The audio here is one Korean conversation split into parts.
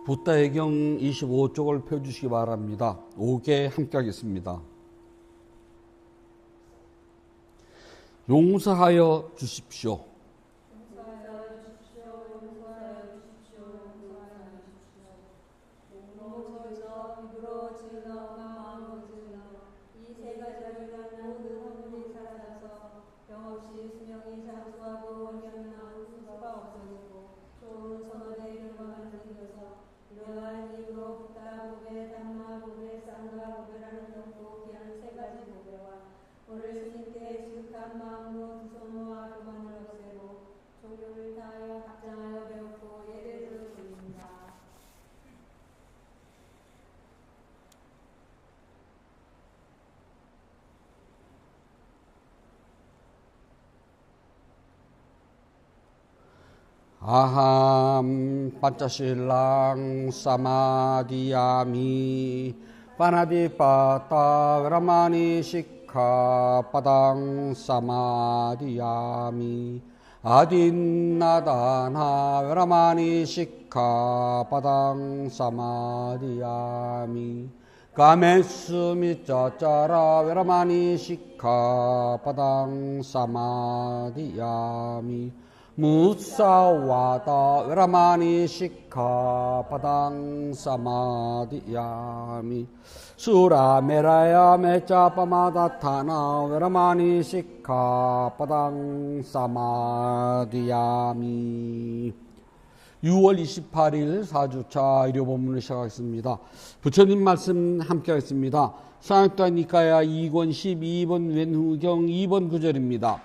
붓다해경 25쪽을 펴주시기 바랍니다. 5개 함께 하겠습니다. 용서하여 주십시오. 아함 빠짜실랑 사마디야미 파나디빠따 라마니 시카 빠당 사마디야미 아딘나다나 라마니 시카 빠당 사마디야미 가메스미 짜짜라 라마니 시카 빠당 사마디야미 무사와다 라마니 시카 바당 사마디야미 수라메라야 메짜파마다타나 라마니 시카 바당 사마디야미 6월 28일 4주차 일요본문을 시작하겠습니다. 부처님 말씀 함께 하겠습니다. 상약다 니까야 2권 12번 왼후경 2번 구절입니다.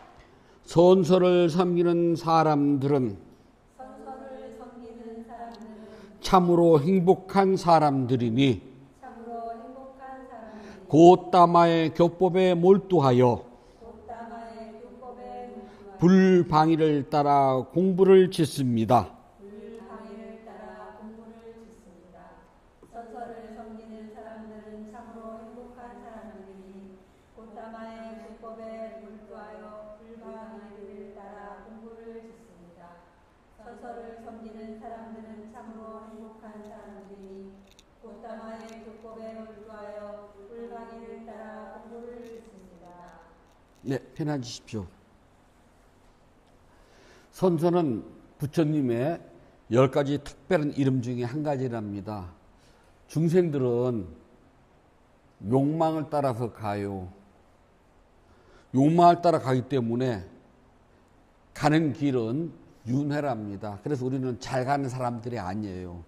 선서를 섬기는 사람들은 참으로 행복한 사람들이니 고따마의 교법에 몰두하여 불방이를 따라 공부를 짓습니다. 네, 편안하십시오. 선서는 부처님의 10가지 특별한 이름 중에 한 가지랍니다. 중생들은 욕망을 따라서 가요. 욕망을 따라 가기 때문에 가는 길은 윤회랍니다. 그래서 우리는 잘 가는 사람들이 아니에요.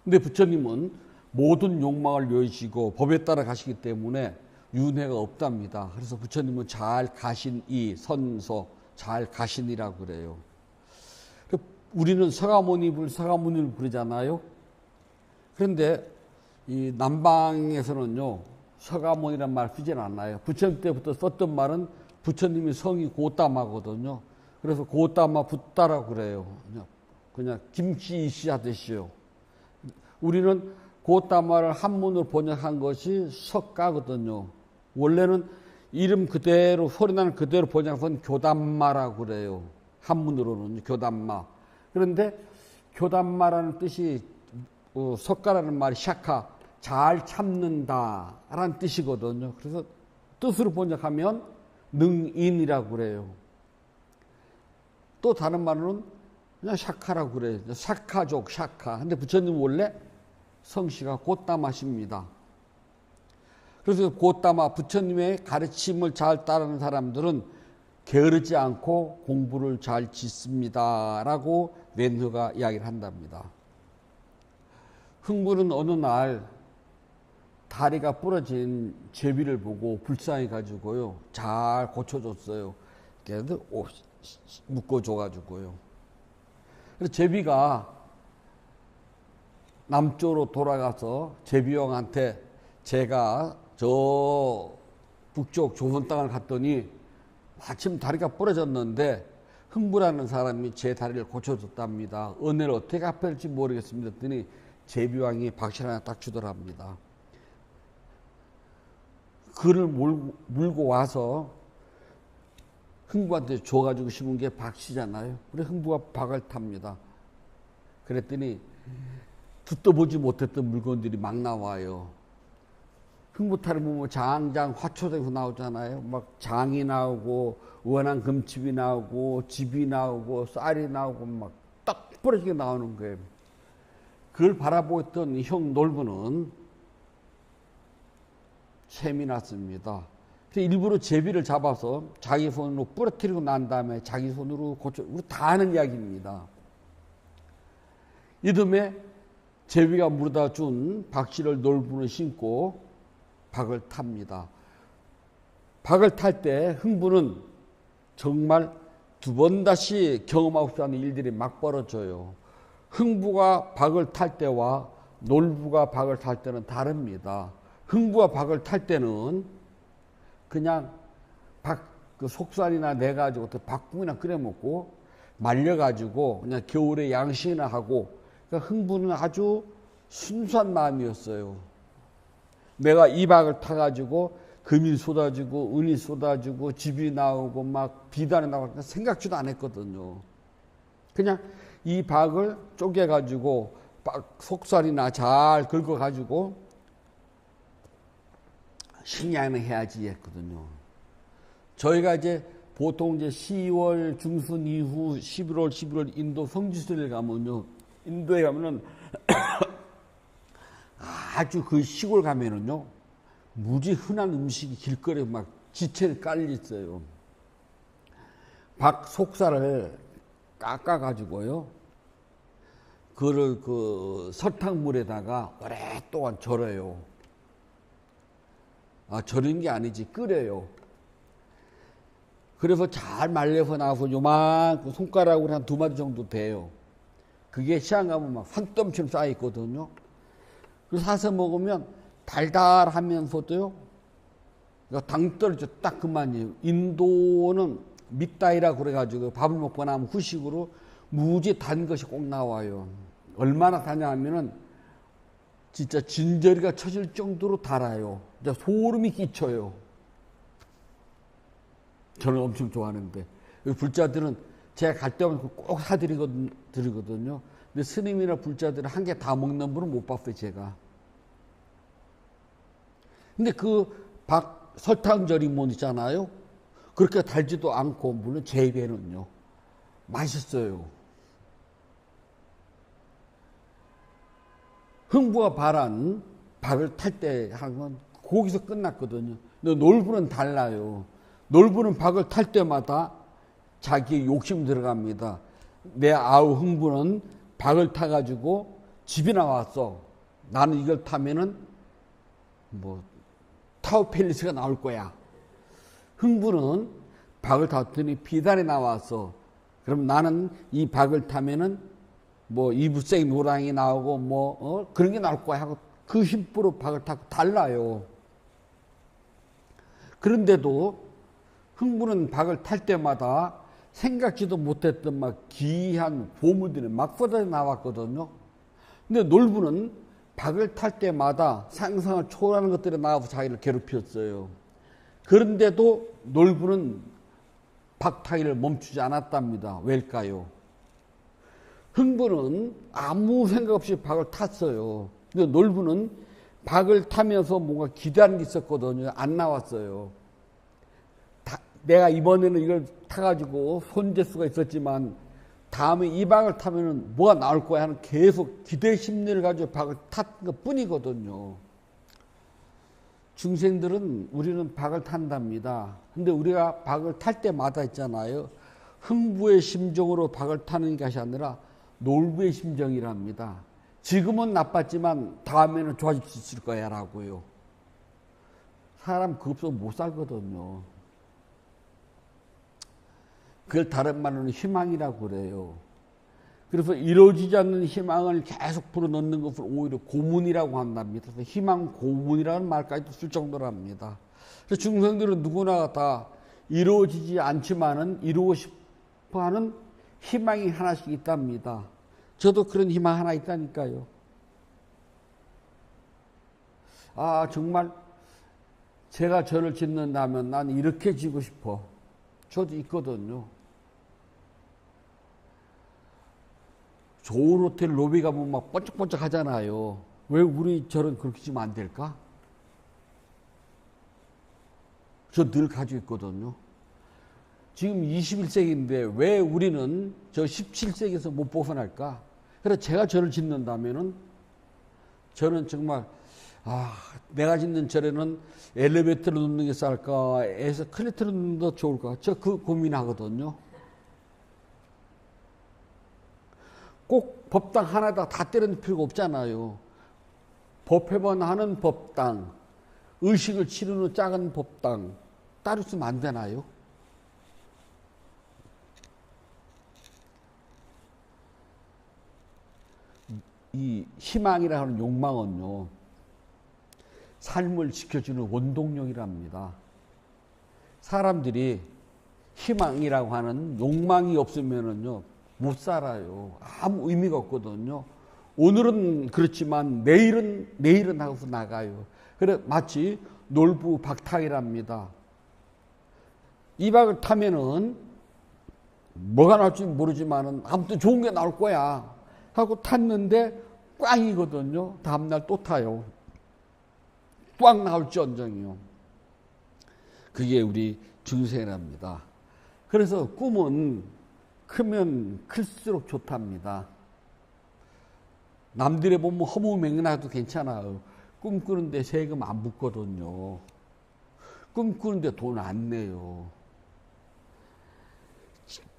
근데 부처님은 모든 욕망을 멸시고 법에 따라 가시기 때문에 윤회가 없답니다. 그래서 부처님은 잘 가신 이 선서, 잘 가신이라고 그래요. 우리는 서가모니를 부르잖아요. 그런데 이 남방에서는요, 서가모니란 말 쓰진 않아요. 부처님 때부터 썼던 말은 부처님이 성이 고따마거든요. 그래서 고따마 붓다라고 그래요. 그냥 김씨 이씨 하듯이요. 우리는 고따마를 한문으로 번역한 것이 석가거든요. 원래는 이름 그대로 소리나는 그대로 번역한 교담마라고 그래요. 한문으로는 교담마. 그런데 교담마라는 뜻이 석가라는 말이 샤카, 잘 참는다라는 뜻이거든요. 그래서 뜻으로 번역하면 능인이라고 그래요. 또 다른 말로는 그냥 샤카라고 그래요. 샤카족, 샤카. 근데 부처님 원래 성씨가 고따마십니다. 그래서 고따마, 부처님의 가르침을 잘 따르는 사람들은 게으르지 않고 공부를 잘 짓습니다. 라고 렌허가 이야기를 한답니다. 흥부는 어느 날 다리가 부러진 제비를 보고 불쌍해 가지고요, 잘 고쳐줬어요. 그래서 묶어줘가지고요. 그래서 제비가 남쪽으로 돌아가서 제비형한테 제가 저 북쪽 조선 땅을 갔더니 마침 다리가 부러졌는데 흥부라는 사람이 제 다리를 고쳐줬답니다. 은혜를 어떻게 갚아야 할지 모르겠습니다. 했더니 제비왕이 박실 하나 딱 주더랍니다. 그를 물고 와서 흥부한테 줘가지고 심은 게 박씨잖아요. 그래 흥부가 박을 탑니다. 그랬더니 듣도 보지 못했던 물건들이 막 나와요. 흥부탈에 보면 장장 화초대고 나오잖아요. 막 장이 나오고 원한 금집이 나오고 집이 나오고 쌀이 나오고 막 딱 부러지게 나오는 거예요. 그걸 바라보고 있던 형 놀부는 셈이 났습니다. 그래서 일부러 제비를 잡아서 자기 손으로 부러뜨리고 난 다음에 자기 손으로 고쳐, 우리 다 아는 이야기입니다. 이듬해 제비가 물어다 준 박씨를 놀부는 신고 박을 탑니다. 박을 탈 때 흥부는 정말 두 번 다시 경험하고 싶지 않은 일들이 막 벌어져요. 흥부가 박을 탈 때와 놀부가 박을 탈 때는 다릅니다. 흥부가 박을 탈 때는 그냥 그 속살이나 내가지고 또 박국이나 끓여 먹고 말려가지고 그냥 겨울에 양식이나 하고, 그러니까 흥부는 아주 순수한 마음이었어요. 내가 이 박을 타가지고 금이 쏟아지고 은이 쏟아지고 집이 나오고 막 비단이 나오고 생각지도 안 했거든요. 그냥 이 박을 쪼개가지고 속살이나 잘 긁어가지고 식량을 해야지 했거든요. 저희가 이제 보통 이제 10월 중순 이후 11월, 12월 인도 성지순례를 가면요. 인도에 가면은 아주 그 시골 가면은요. 무지 흔한 음식이 길거리에 막 지체를 깔려 있어요. 박 속살을 깎아가지고요. 그거를 그 설탕물에다가 오랫동안 절여요. 절이는 게 아니지, 끓여요. 그래서 잘 말려서 나와서 요만큼 손가락으로 한 2마디 정도 돼요. 그게 시장 가면 막 산더미처럼 쌓여있거든요. 그래서 사서 먹으면 달달하면서도요, 당 떨어져 딱 그만이에요. 인도는 밑다이라고 그래가지고 밥을 먹고 나면 후식으로 무지 단 것이 꼭 나와요. 얼마나 다냐 하면은 진짜 진저리가 쳐질 정도로 달아요. 소름이 끼쳐요. 저는 엄청 좋아하는데. 불자들은 제가 갈 때마다 꼭 사드리거든요. 근데 스님이나 불자들은 한 개 다 먹는 분은 못 봤어요, 제가. 근데 그 설탕절임몬 있잖아요. 그렇게 달지도 않고, 물론 제 입에는요. 맛있어요. 흥부가 발한 박을 탈 때 하는 건 거기서 끝났거든요. 근데 놀부는 달라요. 놀부는 박을 탈 때마다 자기 욕심 들어갑니다. 내 아우 흥부는 박을 타가지고 집이 나왔어. 나는 이걸 타면은 뭐 타워 팰리스가 나올 거야. 흥부는 박을 탔더니 비단이 나왔어. 그럼 나는 이 박을 타면은 뭐 이불색 노랑이 나오고 그런 게 나올 거야 하고 그 힘으로 박을 타고 달라요. 그런데도 흥부는 박을 탈 때마다 생각지도 못했던 막 기이한 보물들이 막 쏟아져 나왔거든요. 근데 놀부는 박을 탈 때마다 상상을 초월하는 것들이 나와서 자기를 괴롭혔어요. 그런데도 놀부는 박 타기를 멈추지 않았답니다. 왜일까요? 흥부는 아무 생각 없이 박을 탔어요. 근데 놀부는 박을 타면서 뭔가 기대하는 게 있었거든요. 안 나왔어요. 내가 이번에는 이걸 타가지고 손재수가 있었지만 다음에 이 박을 타면은 뭐가 나올 거야 하는 계속 기대 심리를 가지고 박을 탔 것 뿐이거든요. 중생들은 우리는 박을 탄답니다. 근데 우리가 박을 탈 때마다 있잖아요. 흥부의 심정으로 박을 타는 것이 아니라 놀부의 심정이랍니다. 지금은 나빴지만 다음에는 좋아질 수 있을 거야 라고요. 사람 그거 없어서 못 살거든요. 그걸 다른 말로는 희망이라고 그래요. 그래서 이루어지지 않는 희망을 계속 불어넣는 것을 오히려 고문이라고 한답니다. 그래서 희망 고문이라는 말까지도 쓸 정도랍니다. 그래서 중생들은 누구나 다 이루어지지 않지만은 이루고 싶어 하는 희망이 하나씩 있답니다. 저도 그런 희망 하나 있다니까요. 정말 제가 저를 짓는다면 난 이렇게 지고 싶어. 저도 있거든요. 좋은 호텔 로비 가면 막 번쩍번쩍 하잖아요. 왜 우리처럼 그렇게 지면 안 될까? 저 늘 가지고 있거든요. 지금 21세기인데 왜 우리는 저 17세기에서 못 벗어날까? 그래서 제가 절을 짓는다면은 저는 정말 내가 짓는 절에는 엘리베이터를 놓는 게 쌀까? 에스컬레이터를 놓는 게 좋을까? 저 그 고민하거든요. 꼭 법당 하나다 다 때리는 필요가 없잖아요. 법회만 하는 법당, 의식을 치르는 작은 법당 따로 쓰면 안 되나요? 이 희망이라 하는 욕망은요, 삶을 지켜주는 원동력이랍니다. 사람들이 희망이라고 하는 욕망이 없으면은요, 못 살아요. 아무 의미가 없거든요. 오늘은 그렇지만 내일은 하고서 나가요. 그래 마치 놀부박탕이랍니다. 이 박을 타면은 뭐가 나올지 모르지만은 아무튼 좋은 게 나올 거야 하고 탔는데 꽝이거든요. 다음날 또 타요. 꽝 나올지언정이요. 그게 우리 중생이랍니다. 그래서 꿈은 크면 클수록 좋답니다. 남들이 보면 허무맹랑해도 괜찮아요. 꿈꾸는데 세금 안 붙거든요. 꿈꾸는데 돈 안 내요.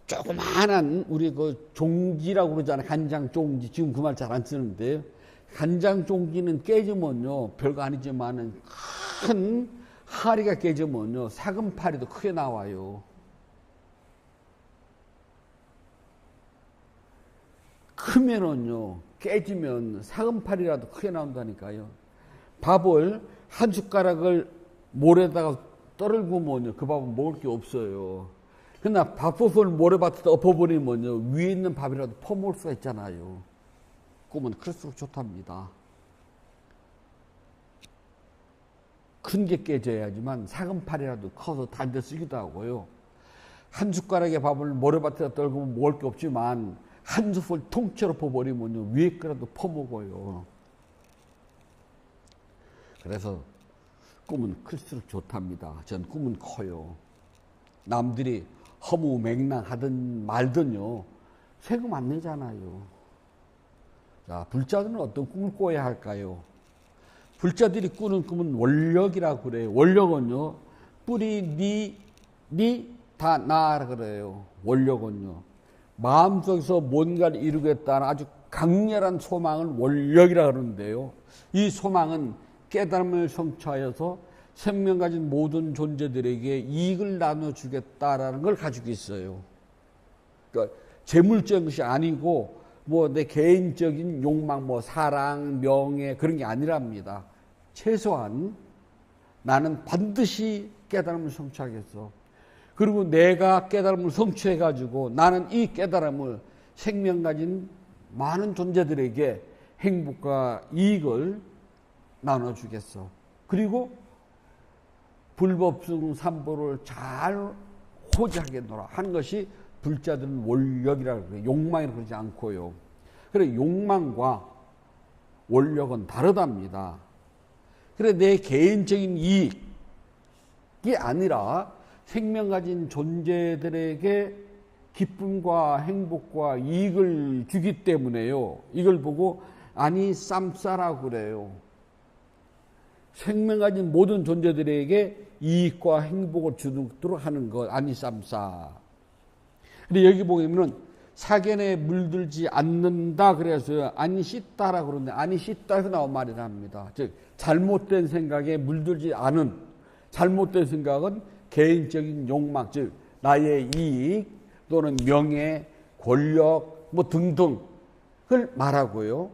조그마한 우리 그 종지라고 그러잖아요. 간장 종지. 지금 그 말 잘 안 쓰는데 간장 종지는 깨지면요 별거 아니지만은 큰 하리가 깨지면요 사금파리도 크게 나와요. 크면은요 깨지면 사금팔이라도 크게 나온다니까요. 밥을 한 숟가락을 모래다가 떨구면요 그 밥은 먹을 게 없어요. 그러나 밥솥을 모래밭에다 엎어버리면요 위에 있는 밥이라도 퍼먹을 수가 있잖아요. 꿈은 클수록 좋답니다. 큰 게 깨져야지만 사금팔이라도 커서 다른 데 쓰기도 하고요. 한 숟가락의 밥을 모래밭에다 떨구면 먹을 게 없지만 한 숟을 통째로 퍼버리면 위에 거라도 퍼먹어요. 그래서 꿈은 클수록 좋답니다. 전 꿈은 커요. 남들이 허무맹랑하든 말든요 세금 안 내잖아요. 자, 불자들은 어떤 꿈을 꿔야 할까요? 불자들이 꾸는 꿈은 원력이라고 그래요. 원력은요 뿌리 니 다 나라 그래요. 원력은요 마음속에서 뭔가를 이루겠다는 아주 강렬한 소망을 원력이라 그러는데요. 이 소망은 깨달음을 성취하여서 생명 가진 모든 존재들에게 이익을 나눠주겠다라는 걸 가지고 있어요. 그러니까 재물적인 것이 아니고 뭐 내 개인적인 욕망, 뭐 사랑, 명예 그런 게 아니랍니다. 최소한 나는 반드시 깨달음을 성취하겠어. 그리고 내가 깨달음을 성취해가지고 나는 이 깨달음을 생명 가진 많은 존재들에게 행복과 이익을 나눠주겠어. 그리고 불법승 삼보를 잘 호지하겠노라 하는 것이 불자들은 원력이라고 그래요. 욕망이라고 그러지 않고요. 그래 욕망과 원력은 다르답니다. 그래 내 개인적인 이익이 아니라 생명 가진 존재들에게 기쁨과 행복과 이익을 주기 때문에요. 이걸 보고 아니 쌈싸라고 그래요. 생명 가진 모든 존재들에게 이익과 행복을 주도록 하는 것 아니 쌈싸. 근데 여기 보면은 사견에 물들지 않는다 그래서 아니 씻다라고 그러는데 아니 씻다에서 나온 말이랍니다. 즉 잘못된 생각에 물들지 않은 잘못된 생각은 개인적인 욕망, 즉 나의 이익 또는 명예, 권력 뭐 등등을 말하고요.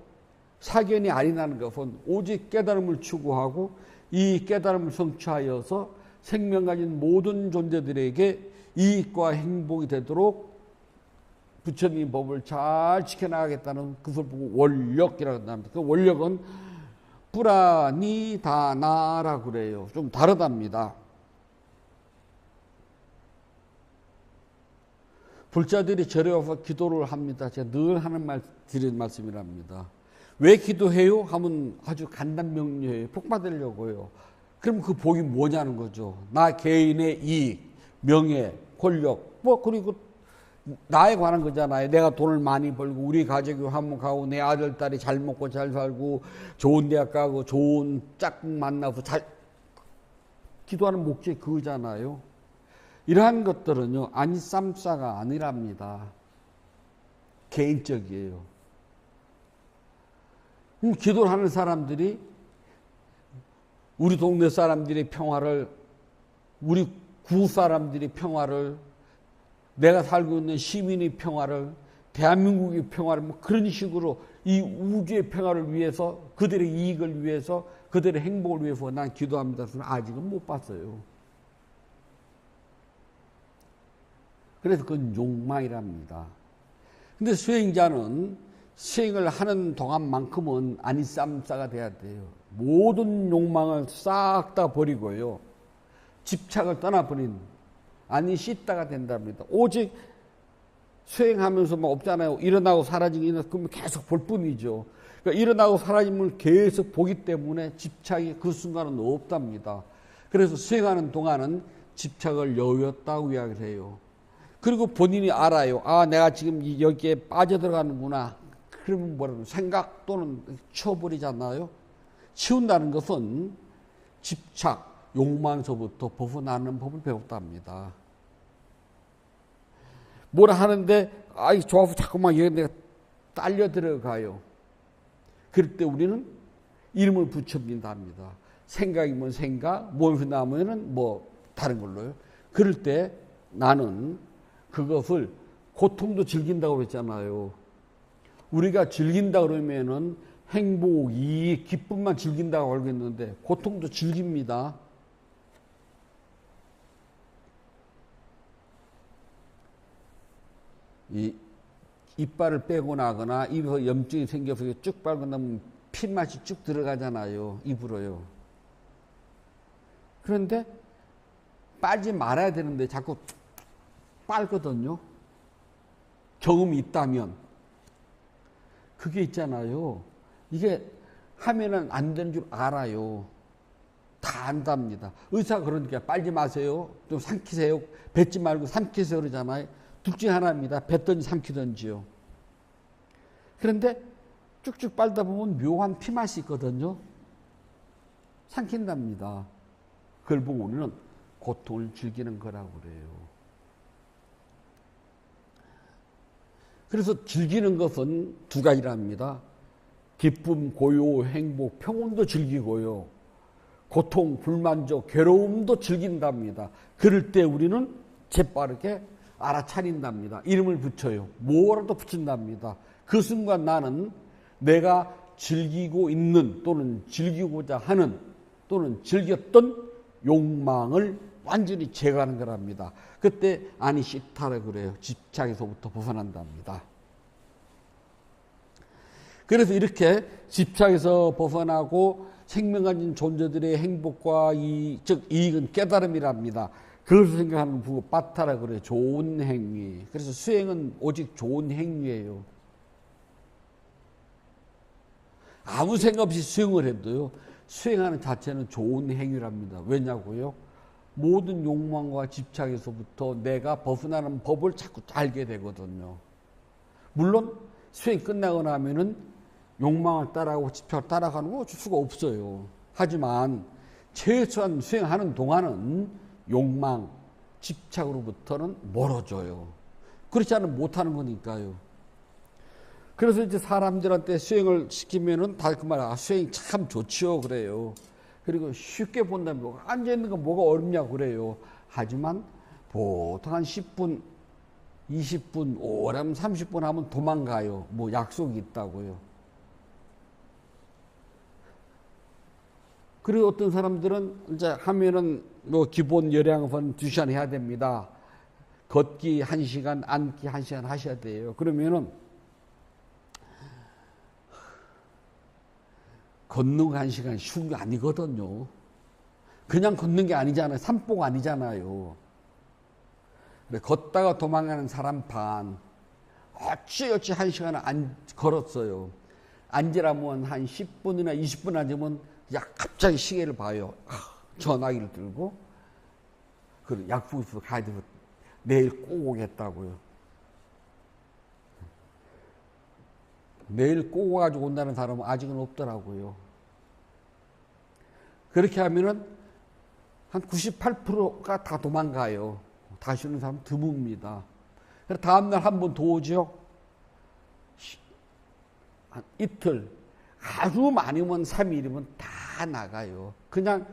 사견이 아니라는 것은 오직 깨달음을 추구하고 이 깨달음을 성취하여서 생명 가진 모든 존재들에게 이익과 행복이 되도록 부처님 법을 잘 지켜나가겠다는 그것을 보고 원력이라고 합니다. 그 원력은 뿌라니다나라고 그래요. 좀 다르답니다. 불자들이 절에 와서 기도를 합니다. 제가 늘 하는 드리는 말씀이랍니다. 왜 기도해요? 하면 아주 간단 명료해요. 복 받으려고요. 그럼 그 복이 뭐냐는 거죠. 나 개인의 이익, 명예, 권력, 그리고 나에 관한 거잖아요. 내가 돈을 많이 벌고 우리 가족이 화목하고 내 아들 딸이 잘 먹고 잘 살고 좋은 대학 가고 좋은 짝꿍 만나서 기도하는 목적이 그거잖아요. 이러한 것들은요, 아니쌈싸가 아니랍니다. 개인적이에요. 기도를 하는 사람들이 우리 동네 사람들의 평화를, 우리 구 사람들의 평화를, 내가 살고 있는 시민의 평화를, 대한민국의 평화를 그런 식으로 이 우주의 평화를 위해서, 그들의 이익을 위해서, 그들의 행복을 위해서 난 기도합니다. 아직은 못 봤어요. 그래서 그건 욕망이랍니다. 근데 수행자는 수행을 하는 동안만큼은 아니쌈싸가 돼야 돼요. 모든 욕망을 싹 다 버리고요. 집착을 떠나버린 아니 씻다가 된답니다. 오직 수행하면서 없잖아요. 일어나고 사라지기, 그러면 계속 볼 뿐이죠. 그러니까 일어나고 사라짐을 계속 보기 때문에 집착이 그 순간은 없답니다. 그래서 수행하는 동안은 집착을 여였다고 이야기를 해요. 그리고 본인이 알아요. 아, 내가 지금 여기에 빠져들어가는구나. 그러면 뭐라고 생각 또는 치워버리잖아요. 치운다는 것은 집착, 욕망서부터 벗어나는 법을 배웠답니다. 뭐라 하는데 아이 좋아서 자꾸만 여기 내가 딸려 들어가요. 그럴 때 우리는 이름을 붙여준답니다. 생각이면 생각, 몸에서 나오면은 다른 걸로요. 그럴 때 나는 그것을 고통도 즐긴다고 그랬잖아요. 우리가 즐긴다 그러면은 행복, 이익, 기쁨만 즐긴다고 알고 있는데 고통도 즐깁니다. 이빨을 빼고 나거나 입에서 염증이 생겨서 쭉 빨고 나면 피맛이 쭉 들어가잖아요. 입으로요. 그런데 빨지 말아야 되는데 자꾸 빨거든요. 경험이 있다면. 그게 있잖아요. 이게 하면은 안 되는 줄 알아요. 다 안답니다. 의사가 그러니까 빨지 마세요. 좀 삼키세요. 뱉지 말고 삼키세요 그러잖아요. 둘 중에 하나입니다. 뱉든지 삼키든지요. 그런데 쭉쭉 빨다 보면 묘한 피맛이 있거든요. 삼킨답니다. 그걸 보고 우리는 고통을 즐기는 거라고 그래요. 그래서 즐기는 것은 두 가지랍니다. 기쁨, 고요, 행복, 평온도 즐기고요. 고통, 불만족, 괴로움도 즐긴답니다. 그럴 때 우리는 재빠르게 알아차린답니다. 이름을 붙여요. 뭐라도 붙인답니다. 그 순간 나는 내가 즐기고 있는 또는 즐기고자 하는 또는 즐겼던 욕망을 완전히 제거하는 거랍니다. 그때 아니시타라 그래요. 집착에서부터 벗어난답니다. 그래서 이렇게 집착에서 벗어나고 생명 가진 존재들의 행복과 즉 이익은 깨달음이랍니다. 그것을 생각하는 부부 빠타라 그래요. 좋은 행위. 그래서 수행은 오직 좋은 행위예요. 아무 생각 없이 수행을 해도요. 수행하는 자체는 좋은 행위랍니다. 왜냐고요? 모든 욕망과 집착에서부터 내가 벗어나는 법을 자꾸 알게 되거든요. 물론 수행 끝나고 나면은 욕망을 따라가고 집착을 따라가는 거 어쩔 수가 없어요. 하지만 최소한 수행하는 동안은 욕망, 집착으로부터는 멀어져요. 그렇지 않으면 못하는 거니까요. 그래서 이제 사람들한테 수행을 시키면은 다 그 말, 수행이 참 좋지요. 그래요. 그리고 쉽게 본다면 앉아있는 거 뭐가 어렵냐고 그래요. 하지만 보통 한 10분, 20분, 오래하면 30분 하면 도망가요. 약속이 있다고요. 그리고 어떤 사람들은 이제 하면은 기본 열양선 2시간 해야 됩니다. 걷기 1시간, 앉기 1시간 하셔야 돼요. 그러면은 걷는 거 1시간 쉬운 게 아니거든요. 그냥 걷는 게 아니잖아요. 산보가 아니잖아요. 그래, 걷다가 도망가는 사람 반. 어찌어찌 1시간 걸었어요. 앉으라면 한 10분이나 20분 앉으면 야 갑자기 시계를 봐요. 전화기를 들고 그 약속 있어서 가야 돼서 내일 꼭 오겠다고요. 내일 꼭 와가지고 온다는 사람은 아직은 없더라고요. 그렇게 하면은 한 98%가 다 도망가요. 다시 오는 사람 드뭅니다. 그래서 다음날 한 번 더 오죠. 한 이틀, 아주 많으면 3일이면 다 나가요. 그냥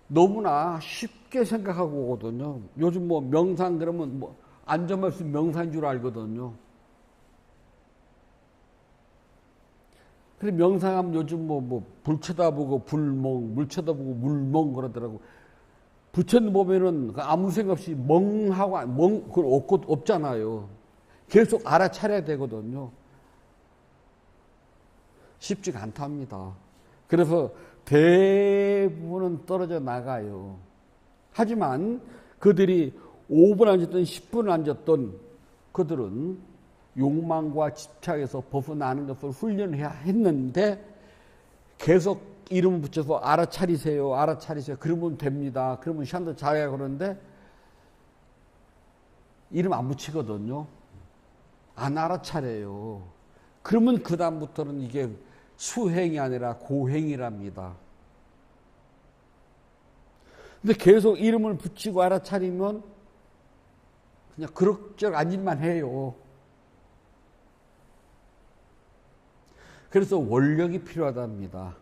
너무나 쉽게 생각하고 오거든요. 요즘 뭐 명상 그러면 뭐 안전말씀 명상인 줄 알거든요. 그래 명상하면 요즘 뭐 불 쳐다보고 불멍, 물 쳐다보고 물멍 그러더라고. 부처님 보면은 아무 생각 없이 멍하고 그걸 없잖아요. 계속 알아차려야 되거든요. 쉽지가 않답니다. 그래서 대부분은 떨어져 나가요. 하지만 그들이 5분 앉았던 10분 앉았던 그들은 욕망과 집착에서 벗어나는 것을 훈련해야 했는데 계속 이름을 붙여서 알아차리세요. 알아차리세요. 그러면 됩니다. 그러면 시간도 잘해야 그러는데 이름 안 붙이거든요. 안 알아차려요. 그러면 그 다음부터는 이게 수행이 아니라 고행이랍니다. 근데 계속 이름을 붙이고 알아차리면 그냥 그럭저럭 앉을만 해요. 그래서 원력이 필요하답니다.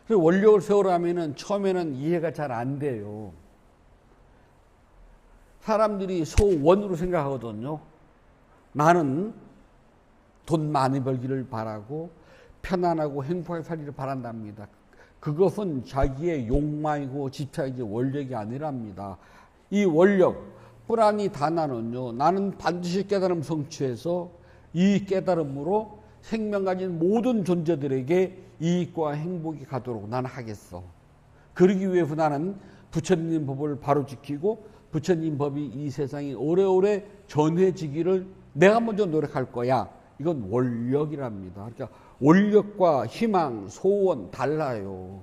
그래서 원력을 세우려면 처음에는 이해가 잘 안 돼요. 사람들이 소원으로 생각하거든요. 나는 돈 많이 벌기를 바라고 편안하고 행복하게 살기를 바란답니다. 그것은 자기의 욕망이고 집착이지 원력이 아니랍니다. 이 원력, 뿌라니 다나는요. 나는 반드시 깨달음 성취해서 이 깨달음으로 생명 가진 모든 존재들에게 이익과 행복이 가도록 나는 하겠어. 그러기 위해서 나는 부처님 법을 바로 지키고 부처님 법이 이 세상에 오래오래 전해지기를 내가 먼저 노력할 거야. 이건 원력이랍니다. 그러니까 원력과 희망, 소원 달라요.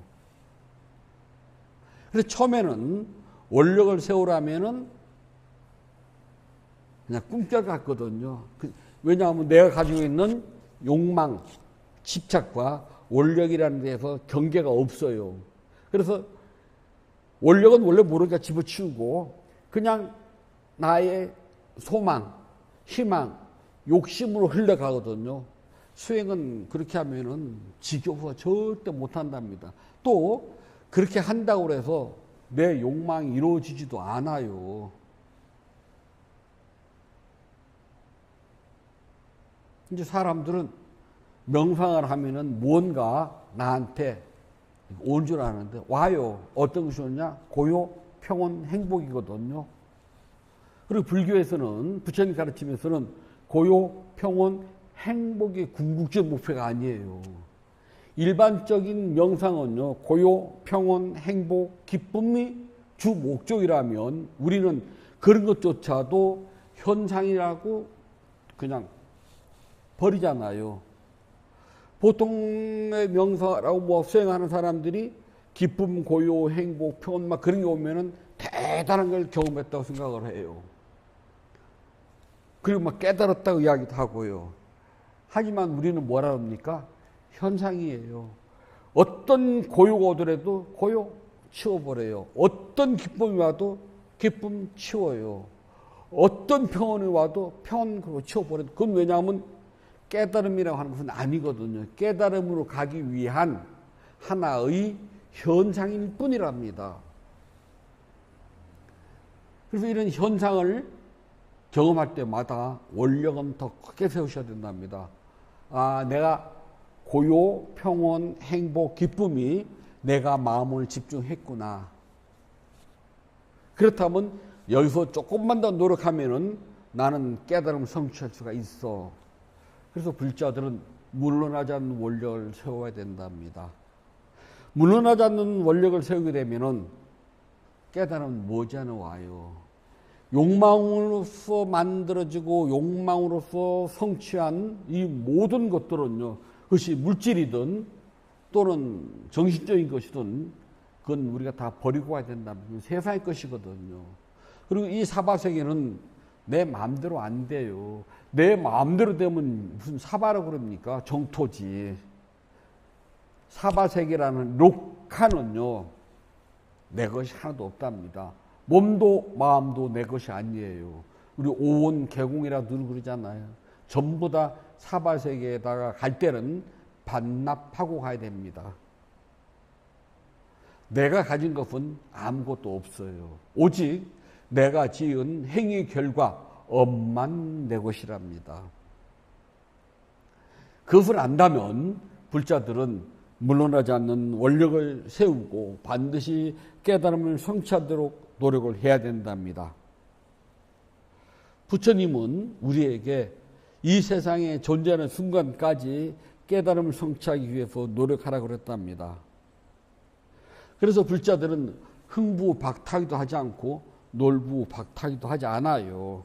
그래서 처음에는 원력을 세우려면은 그냥 꿈결 같거든요. 왜냐하면 내가 가지고 있는 욕망, 집착과 원력이라는 데서 경계가 없어요. 그래서 원력은 원래 모르니까 집어치우고 그냥 나의 소망, 희망, 욕심으로 흘러가거든요. 수행은 그렇게 하면은 지겨워서 절대 못한답니다. 또 그렇게 한다고 해서 내 욕망이 이루어지지도 않아요. 이제 사람들은 명상을 하면은 무언가 나한테 온 줄 아는데 와요. 어떤 것이 오냐? 고요, 평온, 행복이거든요. 그리고 불교에서는 부처님 가르치면서는 고요, 평온, 행복이 궁극적 목표가 아니에요. 일반적인 명상은요. 고요, 평온, 행복, 기쁨이 주 목적이라면 우리는 그런 것조차도 현상이라고 그냥 버리잖아요. 보통의 명사라고 뭐 수행하는 사람들이 기쁨, 고요, 행복, 평온 막 그런 게 오면은 대단한 걸 경험했다고 생각을 해요. 그리고 막 깨달았다고 이야기도 하고요. 하지만 우리는 뭐라 합니까? 현상이에요. 어떤 고요가 오더라도 고요 치워버려요. 어떤 기쁨이 와도 기쁨 치워요. 어떤 평온이 와도 평온 그거 치워버려요. 그건 왜냐하면 깨달음이라고 하는 것은 아니거든요. 깨달음으로 가기 위한 하나의 현상일 뿐이랍니다. 그래서 이런 현상을 경험할 때마다 원력은 더 크게 세우셔야 된답니다. 아, 내가 고요, 평온, 행복, 기쁨이 내가 마음을 집중했구나. 그렇다면 여기서 조금만 더 노력하면은 나는 깨달음을 성취할 수가 있어. 그래서 불자들은 물러나지 않는 원력을 세워야 된답니다. 물러나지 않는 원력을 세우게 되면은 깨달음은 머지않아 와요. 욕망으로서 만들어지고 욕망으로서 성취한 이 모든 것들은요, 그것이 물질이든 또는 정신적인 것이든 그건 우리가 다 버리고 가야 된다. 세상의 것이거든요. 그리고 이 사바세계는 내 마음대로 안 돼요. 내 마음대로 되면 무슨 사바라고 그럽니까? 정토지. 사바세계라는 록카는요, 내 것이 하나도 없답니다. 몸도 마음도 내 것이 아니에요. 우리 오온 개공이라 늘 그러잖아요. 전부 다 사바세계에다가 갈 때는 반납하고 가야 됩니다. 내가 가진 것은 아무것도 없어요. 오직 내가 지은 행위 결과 업만 내 것이랍니다. 그것을 안다면 불자들은 물러나지 않는 원력을 세우고 반드시 깨달음을 성취하도록 노력을 해야 된답니다. 부처님은 우리에게 이 세상에 존재하는 순간까지 깨달음을 성취하기 위해서 노력하라고 그랬답니다. 그래서 불자들은 흥부박타기도 하지 않고 놀부박타기도 하지 않아요.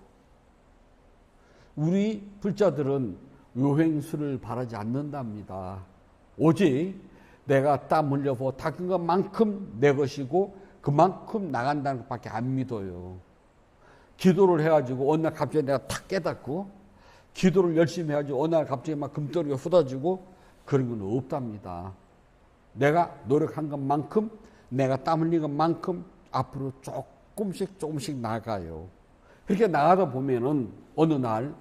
우리 불자들은 요행수를 바라지 않는답니다. 오직 내가 땀 흘려서 닦은 것만큼 내 것이고 그만큼 나간다는 것밖에 안 믿어요. 기도를 해가지고 어느 날 갑자기 내가 탁 깨닫고 기도를 열심히 해가지고 어느 날 갑자기 막 금덩이가 쏟아지고 그런 건 없답니다. 내가 노력한 것만큼 내가 땀 흘린 것만큼 앞으로 조금씩 나가요. 그렇게 나가다 보면은 어느 날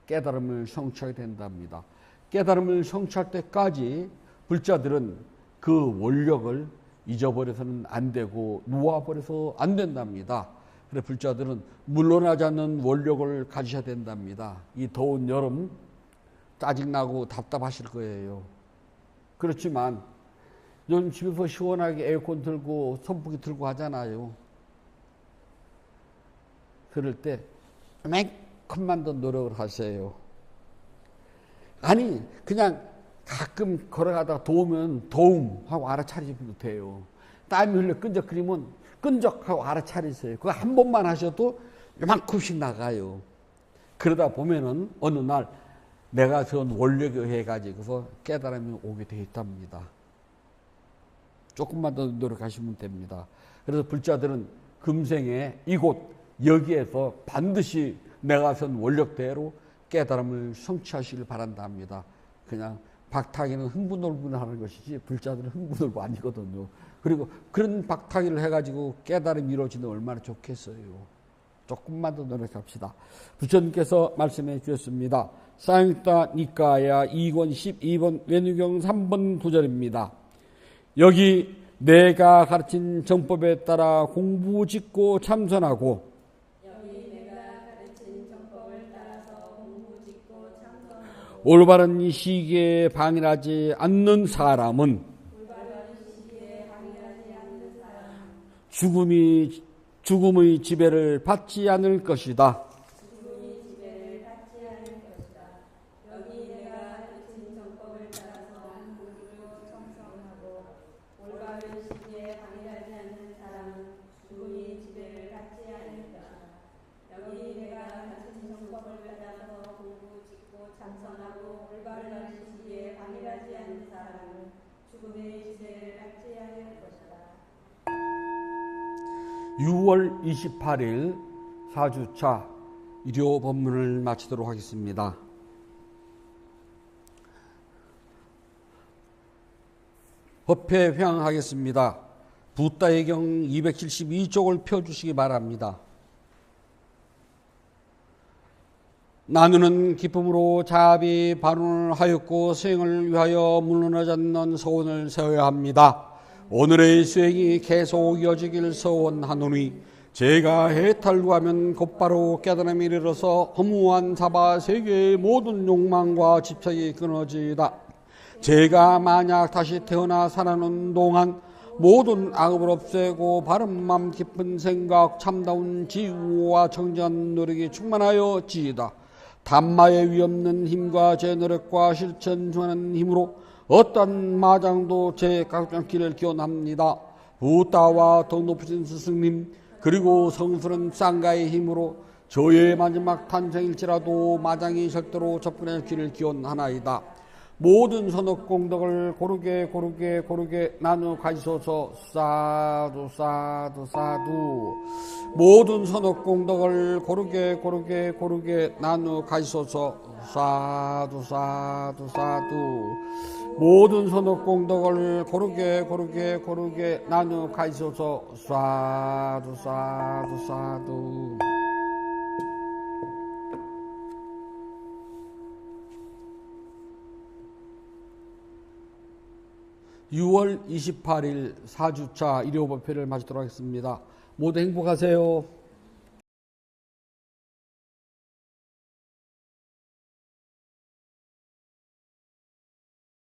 깨달음을 성취하게 된답니다. 깨달음을 성취할 때까지 불자들은 그 원력을 잊어버려서는 안 되고 놓아버려서 안 된답니다. 그래서 불자들은 물러나지 않는 원력을 가지셔야 된답니다. 이 더운 여름 짜증나고 답답하실 거예요. 그렇지만 요즘 집에서 시원하게 에어컨 틀고 선풍기 틀고 하잖아요. 그럴 때 조금만 더 노력을 하세요. 아니 그냥 가끔 걸어가다가 더우면 더움 하고 알아차리면 돼요. 땀이 흘려 끈적거리면 끈적하고 알아차리세요. 그거 한 번만 하셔도 이만큼씩 나가요. 그러다 보면은 어느 날 내가 전 원력에 의해 가지고서 깨달음이 오게 돼 있답니다. 조금만 더 노력하시면 됩니다. 그래서 불자들은 금생에 이곳 여기에서 반드시 내가 선 원력대로 깨달음을 성취하시길 바란답니다. 그냥 박타기는 흥분놀부를 하는 것이지 불자들은 흥분놀부 아니거든요. 그리고 그런 박타기를 해가지고 깨달음이 이루어지면 얼마나 좋겠어요. 조금만 더 노력합시다. 부처님께서 말씀해 주셨습니다. 사용타 니까야 2권 12번 외누경 3번 9절입니다. 여기 내가 가르친 정법에 따라 공부 짓고 참선하고 올바른 이 시기에 방해하지 않는 사람은 죽음의 지배를 받지 않을 것이다. 여기 내가 가르친 정법을 따라서 공부로 청성하고 올바른 시기에 방해하지 않는 사람은 죽음이 지배를 받지 않을 것이다. 여기 내가 가르친 정법을 따라서 공부 짓고 참선하고 올바른 시기에 방해하지 않는 사람은 죽음의 지배를 받지 않을 것이다. 6월 28일 4주차 일요 법문을 마치도록 하겠습니다. 법회 회항하겠습니다. 붓다의경 272쪽을 펴주시기 바랍니다. 나누는 기쁨으로 자비 발언을 하였고 수행을 위하여 물러나지 않는 서원을 세워야 합니다. 오늘의 수행이 계속 이어지길 서원하노니 제가 해탈구하면 곧바로 깨달음에 이르러서 허무한 사바 세계의 모든 욕망과 집착이 끊어지다. 제가 만약 다시 태어나 살아는 동안 모든 악업을 없애고 바른 마음 깊은 생각 참다운 지우와 정직한 노력이 충만하여 지이다. 단마의 위없는 힘과 제 노력과 실천 중하는 힘으로 어떤 마장도 제 각종 길을 기원합니다. 부다와 더 높으신 스승님 그리고 성수는 쌍가의 힘으로 저의 마지막 탄생일지라도 마장이 절대로 접근할 길을 기원하나이다. 모든 선업공덕을 고르게 나누어 가지소서. 사두 사두 사두. 모든 선업공덕을 고르게 나누어 가지소서. 사두 사두 사두. 모든 선업공덕을 고르게 나누어 가지소서. 사두 사두 사두. 6월 28일 4주차 일요법회를 마치도록 하겠습니다. 모두 행복하세요.